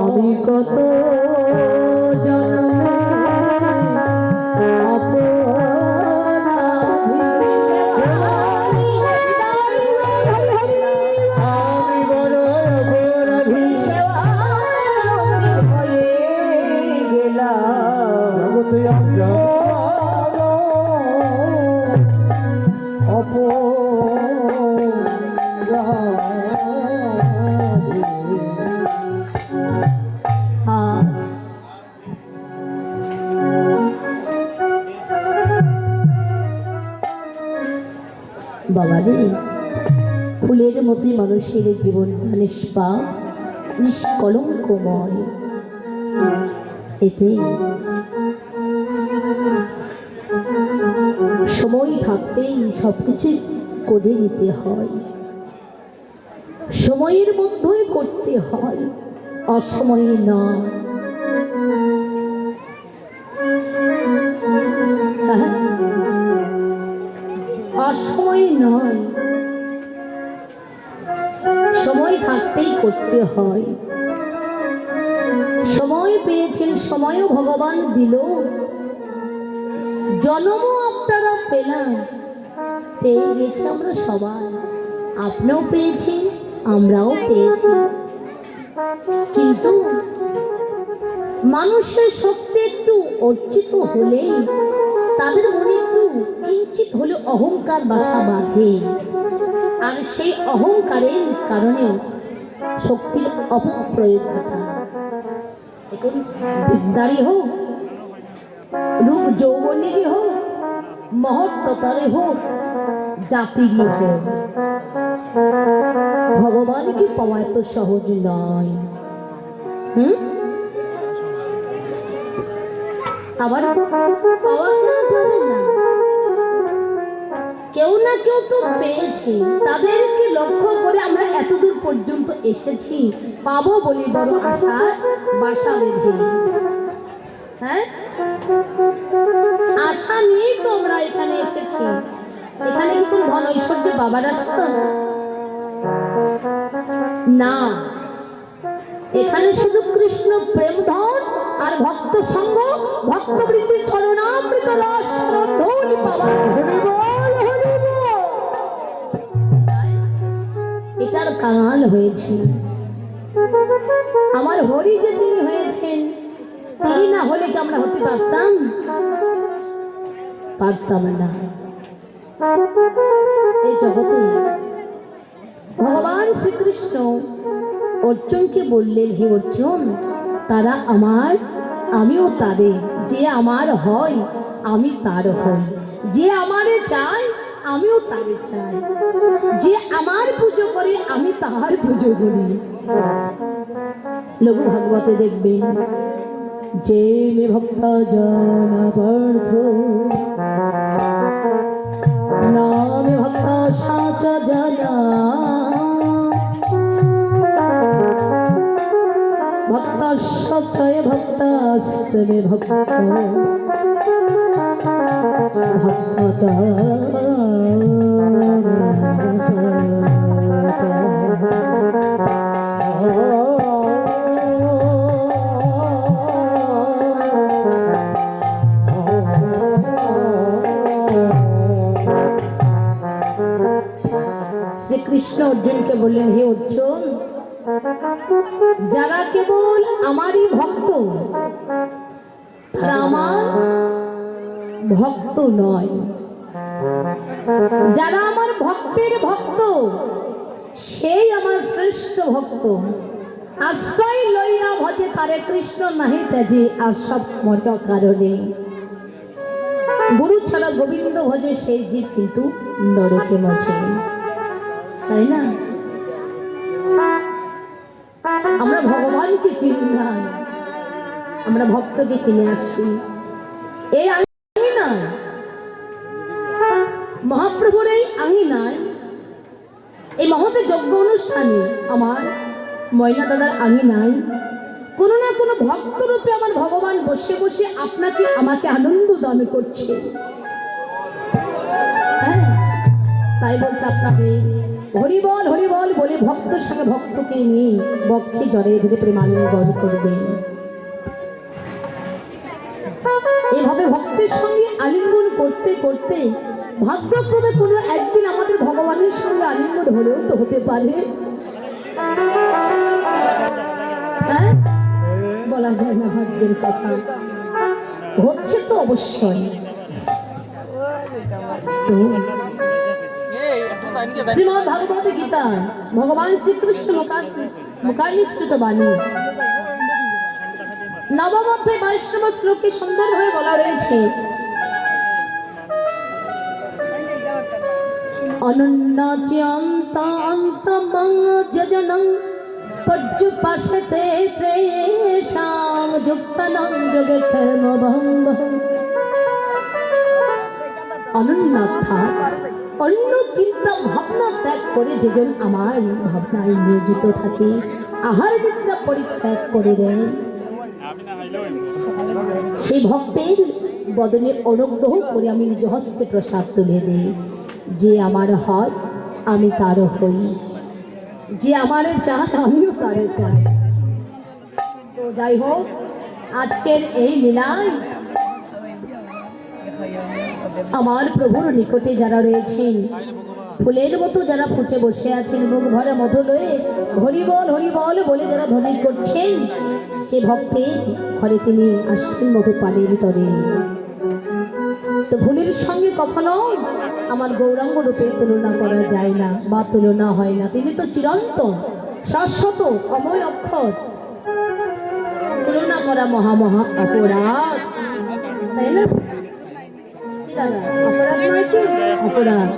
আমি কত বাবারে, ফুলের মতো মানুষের জীবনটা নিষ্পাপ নিষ্কলঙ্কময়। এতে সময় থাকতেই সবকিছু করে নিতে হয়, সময়ের মধ্যেই করতে হয়, অসময়ে না। অসময় নয়, সময় থাকতেই করতে হয়। সময় পেয়েছেন, সময়ও ভগবান দিল, জন্মও আপনারা পেলাম, পেয়ে গেছি আমরা সবাই। আপনিও পেয়েছেন, আমরাও পেয়েছি। কিন্তু মানুষের শক্তি একটু অর্জিত হলেই তাদের মনে একটু কিঞ্চিত হলে অহংকার বাসা বাঁধে, আর সেই অহংকারের কারণে শক্তির অপপ্রয়োগ ঘটায়। এখন বিদ্যারই হোক, রূপ যৌবনেরই হোক, মহত্ত্বতারই হোক, জাতিরই হোক, ভগবানকে পাওয়া এত সহজ নয়। আবার পাওয়া কেন যাবে না? কেউ না কেউ তো পেয়েছে, তাদেরকে লক্ষ্য করে আমরা এতদূর পর্যন্ত এসেছি। পাবো বলে বড় আশা বাসা বেঁধে, হ্যাঁ, আশা নিয়েই তো আমরা এখানে এসেছি। এখানে কি কোনো ধন ঐশ্বর্য বাবার আসতো না? এখানে শুধু কৃষ্ণ প্রেম ধন আর ভক্ত সঙ্গ, ভক্তবৃত্তির চরণামৃত রস ধনী পাওয়ার এটার কাঙাল হয়েছে। আমার হরি যে তিনি হয়েছেন, তিনি না হলে কি আমরা হতে পারতাম? পারতাম না। এই জগতে ভগবান শ্রীকৃষ্ণ অর্জুনকে বললেন, হে অর্জুন, তারা আমার, আমিও তাদের। যে আমার হয় আমি তার হই, যে আমারে চাই আমিও তারে চাই, যে আমার পুজো করে আমি তাহার পুজো করি। লঘু ভাগবতে দেখবেন, যে মে ভক্ত জন পার্থ নামে ভক্ত সাচ জনা, ভক্ত সচয় ভক্তস্তবে ভক্ত ভক্ত। শ্রীকৃষ্ণ অর্জুনকে বললেন, হে অর্জুন, যারা কেবল আমারই ভক্ত তারা আমার ভক্ত নয়, যারা আমার ভক্তের ভক্ত সেই আমার শ্রেষ্ঠ ভক্ত। আশ্রয় লইয়া ভজে তারে কৃষ্ণ নাহি ত্যাজে আর সব মজ কারণে। গুরু ছাড়া গোবিন্দ ভজে সেই জীব কিন্তু নরকে মজে, তাই না? আমরা ভগবানকে চিনি না, আমরা ভক্তকে চিনে আসছি। এই আঙিনায়, মহাপ্রভুর এই আঙিনায়, এই মহৎ যজ্ঞ অনুষ্ঠানে, আমার ময়না দাদার আঙিনায় কোনো না কোনো ভক্ত রূপে আমার ভগবান বসে বসে আপনাকে আমাকে আনন্দ দান করছে। তাই বলছে আপনাদের হরিবল হরিবল বলে ভক্তের সঙ্গে ভক্তকে নিয়ে বক্ষে জড়ে ধরে প্রেমালিঙ্গন করবেন। এভাবে ভক্তের সঙ্গে আলিঙ্গন করতে করতে ভাগ্যক্রমে কোনো একদিন আমাদের ভগবানের সঙ্গে আলিঙ্গন হলেও তো হতে পারে, হ্যাঁ বলা যায় না ভাগ্যের কথা, হচ্ছে তো অবশ্যই। শ্রীমদ্ ভাগবত গীতা ভগবান শ্রীকৃষ্ণ মুখানিসৃত বাণী নবম অধ্যায় 22 নম্বর শ্লোকে সুন্দর হয়ে বলা রয়েছে, অনন্যাচ্যন্তমং যজনং পর্যুপাসতে তেষাং যুক্তনং যোগক্ষেমভঙ্গং। অনন্যথা অন্য চিন্তা ভাবনা ত্যাগ করে যেজন আমার ভাবনায় নিয়োজিত থাকে, আহার নিদ্রা পরিত্যাগ করে দেন, সেই ভক্তের বদনে অনুগ্রহ করে আমি নিজ হস্তে প্রসাদ তুলে দিই। যে আমার হয় আমি তারও হই, যে আমার চান আমিও তারে চাই। তো যাই হোক, আজকের এই লীলায় আমার প্রভুর নিকটে যারা রয়েছেন, ফুলের মতো যারা ফুটে বসে আছেন, মুখ ভরা মধু লয়ে হরিবল হরিবল বলে যারা ধ্বনি করছেন, সে ভক্তের ঘরে তিনি আসছেন মধু পানির তরে। তো ফুলের সঙ্গে কখনো আমার গৌরাঙ্গ রূপে তুলনা করা যায় না বা তুলনা হয় না। তিনি তো চিরন্তন শাশ্বত অময় অক্ষর, তুলনা করা মহামহা অপরাধ, তাই না? অপরাধ নয় কি? অপরাধ।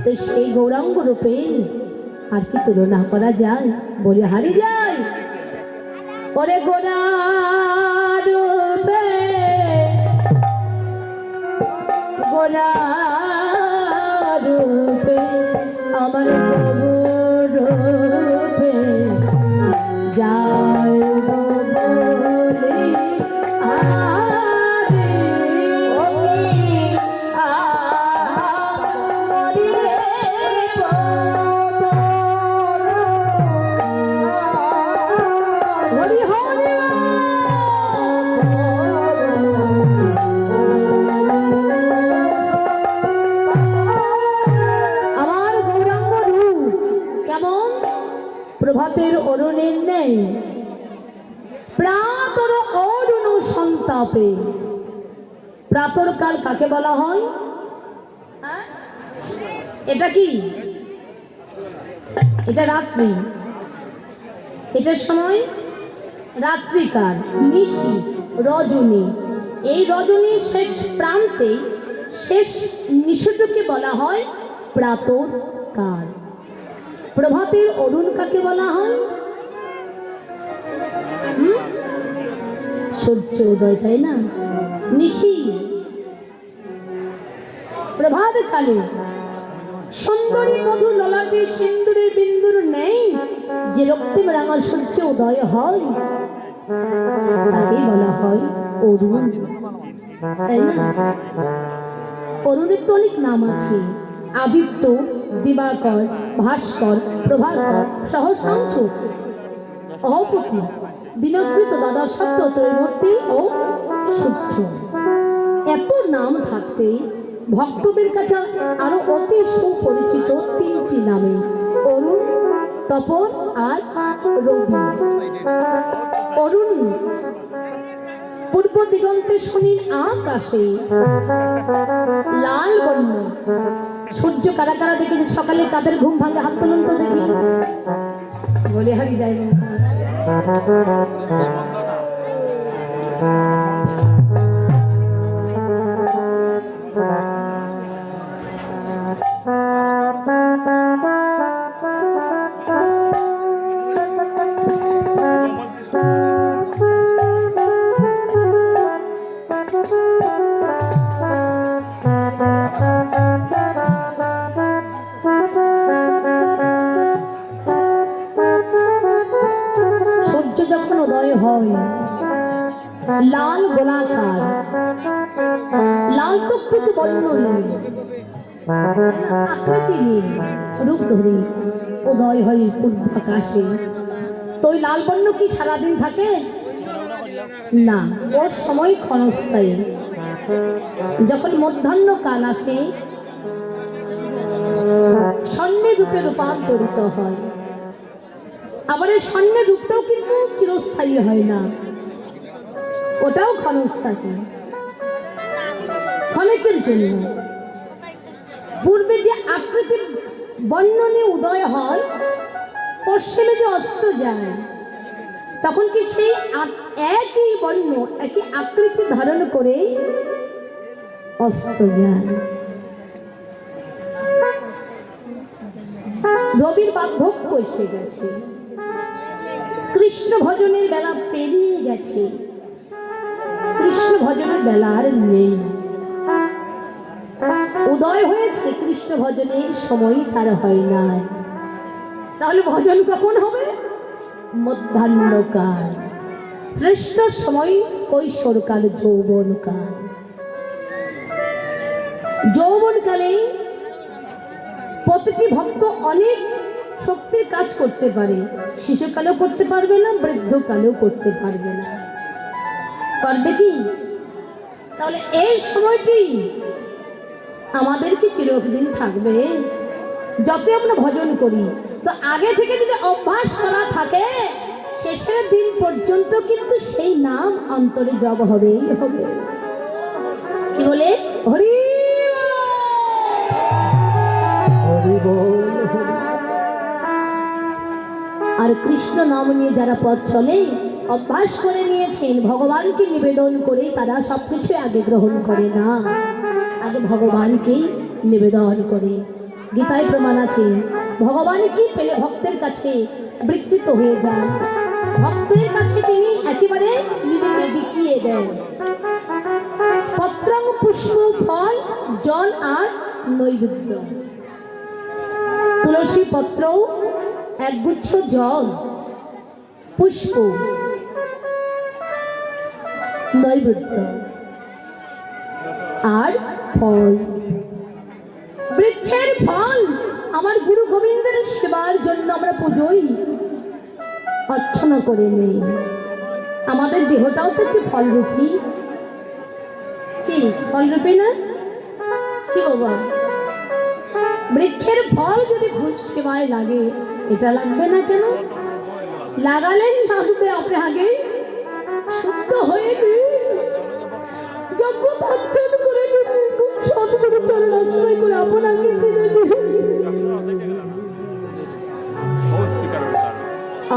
তো সেই গৌরাঙ্গ রূপে আর কি তুলনা করা যায়? বলে হারি যায় ওরে গোরা রূপে, গোরা রূপে আমার প্রভু রূপে যায় বলে প্রভাতের অরুণের নেই, প্রাতর অরুণ সন্তাপে। প্রাতর কাল কাকে বলা হয়? এটা কি? এটা রাত্রি, এটার সময় রাত্রিকাল, নিশি, রজনী। এই রজনীর শেষ প্রান্তে শেষ নিশিটুকে বলা হয় প্রাতর কাল। প্রভাতের অরুণ কাকে বলা হয়? সূর্য উদয়, তাই না? নিশি প্রভাত কালে সুন্দরী মধু ললাটে সিন্দুরের বিন্দুর নেই যে রক্তিম রাঙা সূর্য উদয় হয়, তাকে বলা হয় অরুণ, তাই না? অরুণের তো অনেক নাম আছে, আদিত্য, দিবাকর, ভাস্কর, প্রভাকর, সহস্রাংশ, অহপতি, দিনকৃত, দ্বাদশ সত্য, ত্রৈমূর্তি ও সূর্য। এত নাম থাকতে ভক্তদের কাছে আরো অতি সুপরিচিত তিনটি নামে, অরুণ, তপন আর রবি। অরুণ পূর্ব দিগন্তে শুনি আকাশে লাল বর্ণ সূর্য। কারা কারা দেখেছে সকালে তাদের ঘুম ভাঙে? হাত তুলুন তো দেখি। বলে হারি যায় না। লাল গোলাকার, লাল টুকটুকে বর্ণ, আকৃতিহীন রূপ ধরি উদয় হয় পূর্ব আকাশে। তো ওই লাল বর্ণ কি সারাদিন থাকে না, ওর সময় ক্ষণস্থায়ী। যখন মধ্যাহ্নকাল আসে স্বর্ণের রূপে রূপান্তরিত হয়। আবার এই স্বর্ণের রূপটাও কিন্তু চিরস্থায়ী হয় না, ওটাও ক্ষণস্থায়ী, ক্ষণিকের জন্য। পূর্বে যে আকৃতির বর্ণনে উদয় হয়, পশ্চিমে যে অস্ত যায়, তখন কি সেই একই বর্ণ একই আকৃতি ধারণ করে অস্ত যায়। রবির বার্ধক্য এসে গেছে, কৃষ্ণ ভজনের বেলা পেরিয়ে গেছে, কৃষ্ণ ভজনের বেলা আর নেই। উদয় হয়েছে, কৃষ্ণ ভজনের সময় তার হয় না। তাহলে ভজন কখন হবে? মধ্যাহ্নকাল। শ্রেষ্ঠ সময় কৈশোরকাল, যৌবনকাল। যৌবনকালে প্রতিটি ভক্ত অনেক শক্তির কাজ করতে পারে, শিশুকালেও করতে পারবে না, বৃদ্ধকালেও করতে পারবে না। পারবে কি? তাহলে এই সময়টি আমাদের কি চিরদিন থাকবে? যত আমরা ভজন করি, তো আগে থেকে যদি অভ্যাস করা থাকে, শেষের দিন পর্যন্ত কিন্তু সেই নাম অন্তরে জপ হবেই হবে। কি বলে? হরি আর কৃষ্ণ নাম নিয়ে যারা পথ চলে, অভ্যাস করে নিয়েছেন, ভগবানকে নিবেদন করে তারা সবকিছু আগে গ্রহণ করে না, আগে ভগবানকে নিবেদন করে। গীতায় প্রমাণ আছে, ভগবান কি পেলে ভক্তের কাছে বিকৃত হয়ে যান, ভক্তের কাছে তিনি একেবারে নিজেকে বিকিয়ে দেন। পত্রং পুষ্প ফল জল আর নৈবেদ্য। তুলসী পত্র, একগুচ্ছ জল, পুষ্প, নৈবেদ্য আর ফল। বৃক্ষের ফল আমার গুরু গোবিন্দের সেবার জন্য আমরা পুজোই অর্চনা করে নেই। আমাদের দেহটাও তো একটি ফলরূপী। কি ফলরূপী না? কি বাবা? বৃক্ষের ফল যদি সেবায় লাগে, এটা লাগবে না কেন? লাগালেন লাগবে, আপনি আগে শুদ্ধ হয়ে যজ্ঞ অর্জন করে সৎগুরু চরণ আশ্রয় করে আপনাকে চিনে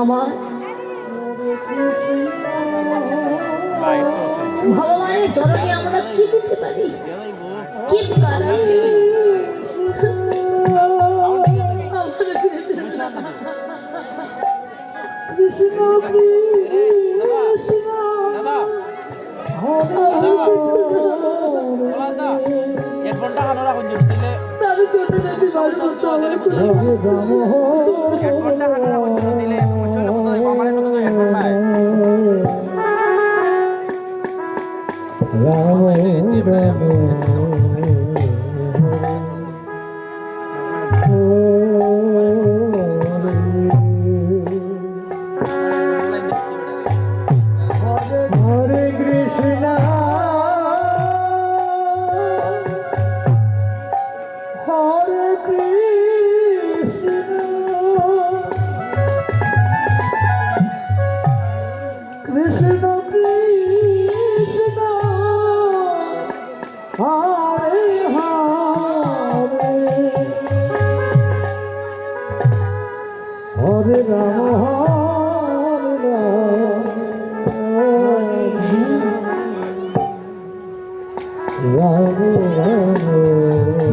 আমার ভগবানের চরণে আমরা কি দিতে পারি? কি পারি? কৃষ্ণ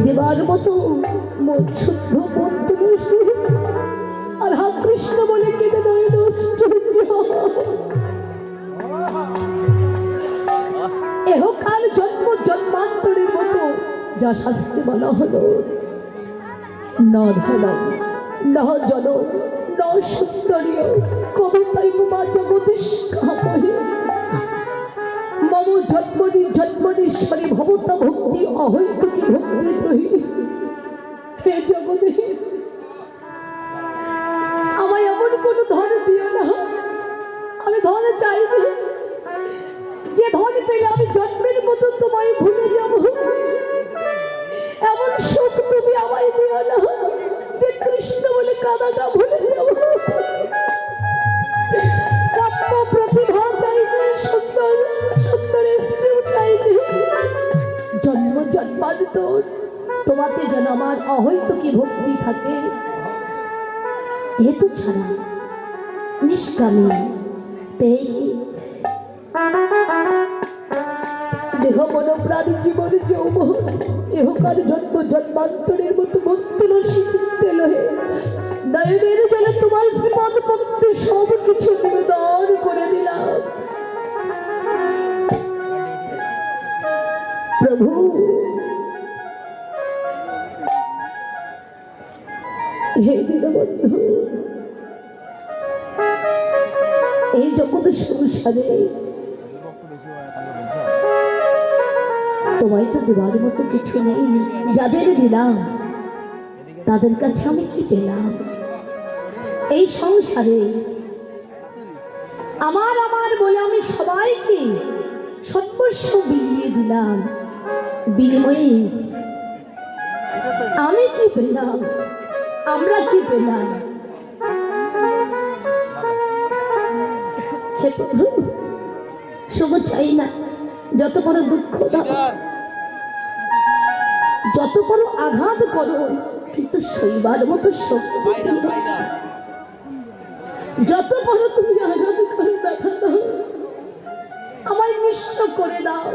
দেবার মতো শুদ্ধ বন্ধু আর হা কৃষ্ণ বলে কেটে নয় নষ্ট। এহকাল জন্ম জন্মান্তরের মতো যা শাস্তি বলা হলো, ন ধনম ন জনম ন সুন্দরীয় কবিতাই মা জগদীশ কামহি মম জন্মনি জন্মনীশ্বরী ভবতা ভক্তি অহৈতুকী ভক্তি তহি হে জগতে আমায় এমন কোনো ধন দিও না, আমি ধন চাইনি, যে ধন পেলে আমি জন্মের মতো তোমায় ভুলে যাব। এমন সুখ তুমি আমায় দিও না যে কৃষ্ণ বলে কাদাটা ভুলে যাব। কাম্য প্রতিভা চাইবে, সুন্দর সুন্দর স্ত্রীও চাইবে, জন্ম জন্মান্তর তোমাতে যেন আমার অহৈতুকী ভক্তি থাকে। হেতু ছাড়া নিষ্কামী দেহ মন প্রাণ জীবন যৌবন এহকার জন্ম জন্মান্তরের মতো ভক্তি লহে নয়নের জলে তোমার শ্রীমদ ভক্তি সব কিছু নিবেদন করে দিলাম। প্রভু হে দীনবন্ধু, এই জগৎ সংসারে তোমায় তো দেওয়ার মতো কিছু নেই। যাদের দিলাম তাদের কাছে আমি কি পেলাম? এই সংসারে আমার আমার বলে আমি সবাইকে সর্বস্ব বিলিয়ে দিলাম, বিনিময়ে আমি কি পেলাম? আমরা কি পেলাম? হে প্রভু, শুধু চাই না যত বড় দুঃখ দাও, যত বড় আঘাত করো, কিন্তু শৈবার মতো শক্তি যত বড় তুমি আঘাত করে দেখা দাও, আমায় নিঃস্ব করে দাও,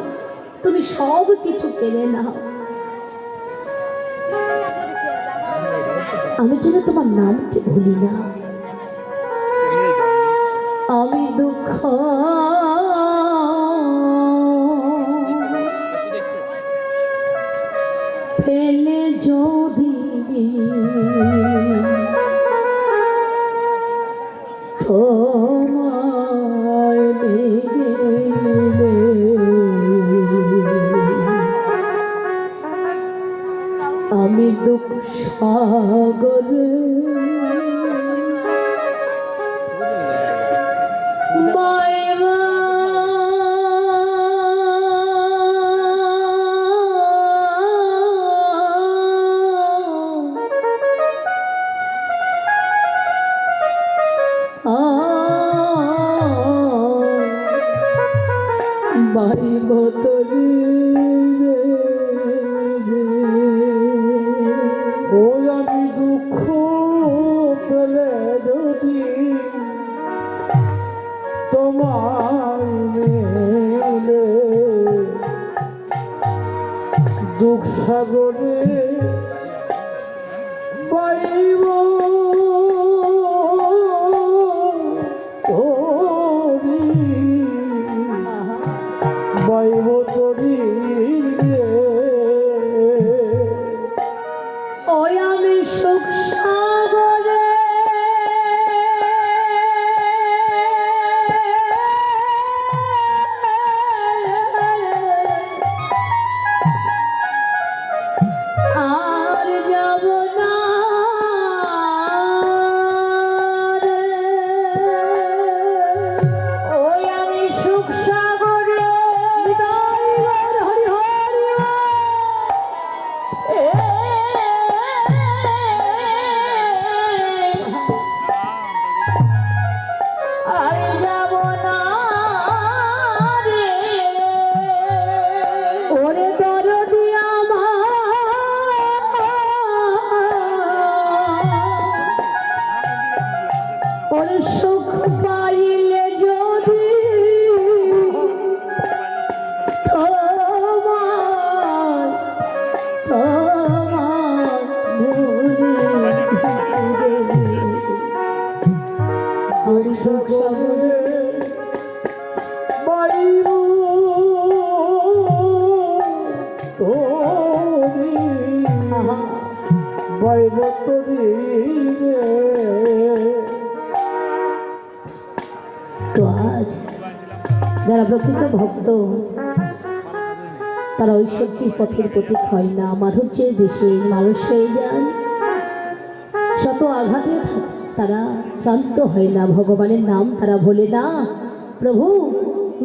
তুমি সব কিছু কেড়ে নাও। আমি যেন তোমার নামটি ভুলি না। আমি দুঃখ ফেলে যদি তোমায় বেগেলে আমি দুঃখ সাগরে আমি দুঃখ পেলে যদি তোমার মেলে দুঃখ সাগরে পাইব বাইব তরি ওই আমি সুখ সাগরে আর যাব না ওই আমি সুখ সাগরে হরি হরি আর যাব না রে ওরে দরদি আমার ওরে সুখ পাইলে যদি তোমার ভুলে সুখ সাগরে বাইব তরি বাইব তরি তো আজ যারা প্রকৃত ভক্ত তারা ঐশ্বর্যের পথের প্রতীক হয় না, মাধুর্যের দেশে মানুষ হয়ে যান। শত আঘাতে তারা শান্ত হয় না, ভগবানের নাম তারা ভোলে না। প্রভু,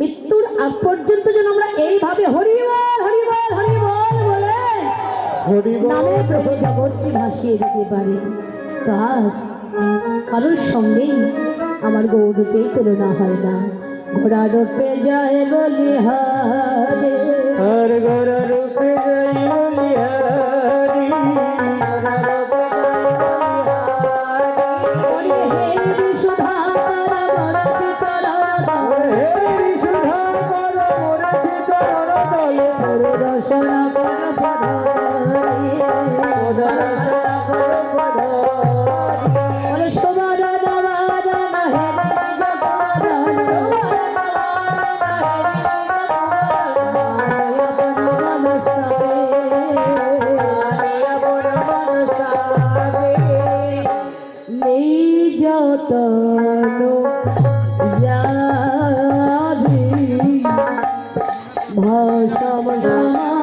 মৃত্যুর আগ পর্যন্ত যেন আমরা এইভাবে হরিবল হরিবল হরিবল বলে হরিবল নামে প্রভু জগৎকে ভাসিয়ে দিতে পারি। তো আজ কারোর সঙ্গেই আমার গৌরবের তুলনা হয় না। ঘোড়া রূপে যায় বলি হারে, আর গোরা রূপে যাই বলিহারি, ওরে হে বিশুদ্ধাকার বরজি চরণ, হেরি সুধা কর মরেছে চরণ তলে, ওরে দর্শন কর পদারি, ওরে সবার নবার নহে ভাষা